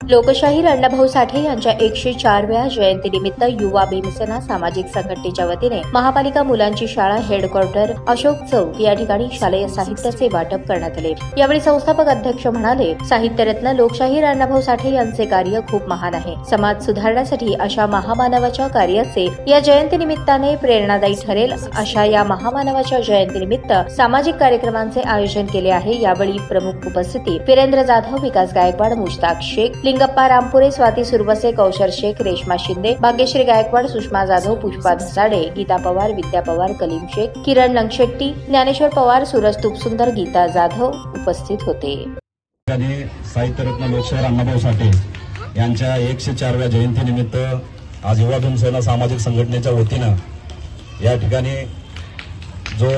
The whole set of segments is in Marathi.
लोकशाहीर अण्णाभाऊ साठे यांच्या 104व्या जयंतीनिमित्त युवा भीमसेना सामाजिक संघटनेच्या वतीने महापालिका मुलांची शाळा हेडक्वार्टर अशोक चौक या ठिकाणी शालेय साहित्याचे वाटप करण्यात आले। यावेळी संस्थापक अध्यक्ष म्हणाले, साहित्यरत्न लोकशाहीर अण्णाभाऊ साठे यांचे कार्य खूप महान आहे। समाज सुधारण्यासाठी अशा महामानवाच्या कार्याचे या जयंतीनिमित्ताने प्रेरणादायी ठरेल अशा या महामानवाच्या जयंतीनिमित्त सामाजिक कार्यक्रमांचे आयोजन केले आहे। यावेळी प्रमुख उपस्थिती वीरेंद्र जाधव, विकास गायकवाड, मुश्ताक शेख, लिंगप्पा रामपुरे, स्वाती सुरवसे, कौशर शेख, रेश्मा शिंदे, भाग्यश्री गायकवाड, सुषमा जाधव, पुष्पा धसाडे, गीता पवार, विद्या पवार, कलीम शेख, किरण लंगशेट्टी, ज्ञानेश्वर पवार, सूरज तुपसुंदर, गीता जाधव उपस्थित होते। साहित्यरत्न लोकशाहीर अण्णाभाऊ साठे यांच्या 104व्या जयंतीनिमित्त आज युवा भीमसेना सामाजिक संघटनेच्या वतीनं या ठिकाणी जो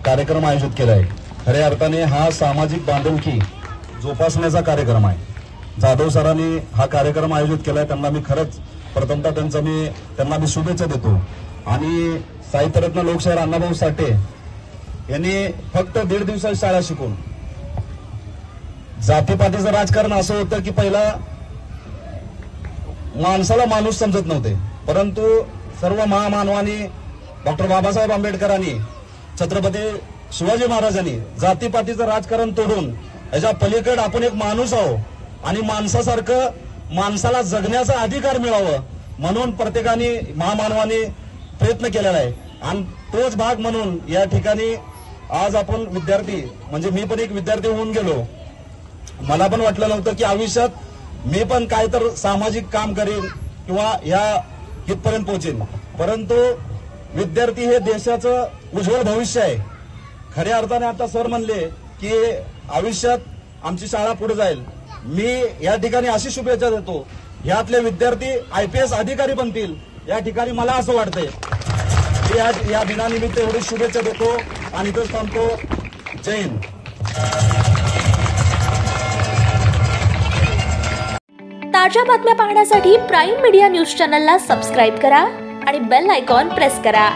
कार्यक्रम आयोजित केला आहे, खऱ्या अर्थाने हा सामाजिक बांधिलकी जोपासण्याचा कार्यक्रम आहे। जाधव सरांनी हा कार्यक्रम आयोजित केलाय, त्यांना मी खरंच प्रथमतः त्यांना मी शुभेच्छा देतो। आणि साहित्यरत्न लोकशाहीर अण्णाभाऊ साठे यांनी फक्त 1.5 दिवसाची शाळा शिकून जातीपातीचं राजकारण असं होतं की पहिला माणसाला माणूस समजत नव्हते, परंतु सर्व महामानवांनी डॉक्टर बाबासाहेब आंबेडकरांनी, छत्रपती शिवाजी महाराजांनी जातीपातीचं राजकारण तोडून याच्या पलीकडे आपण एक माणूस आहोत आणि माणसासारखं माणसाला जगण्याचा अधिकार मिळावं म्हणून प्रत्येकाने महामानवांनी प्रयत्न केलेला आहे। आणि तोच भाग म्हणून या ठिकाणी आज आपण विद्यार्थी, म्हणजे मी पण एक विद्यार्थी होऊन गेलो। मला पण वाटलं नव्हतं की आयुष्यात मी पण काय तर सामाजिक काम करेन किंवा या इथपर्यंत पोहोचेन, परंतु विद्यार्थी हे देशाचं उज्ज्वल भविष्य आहे। खऱ्या अर्थाने आता सर म्हणले की आयुष्यात आमची शाळा पुढे जाईल। मी या ठिकाणी अशी शुभेच्छा देतो, यातले विद्यार्थी IPS अधिकारी बनतील या ठिकाणी मला असं वाटतंय। या दिनानिमित्त एवढी शुभेच्छा देतो आणि इथंच थांबतो। जय हिंद। ताज्या बातम्या पाहण्यासाठी प्राईम मीडिया न्यूज चॅनलला सबस्क्राईब करा आणि बेल आयकॉन प्रेस करा।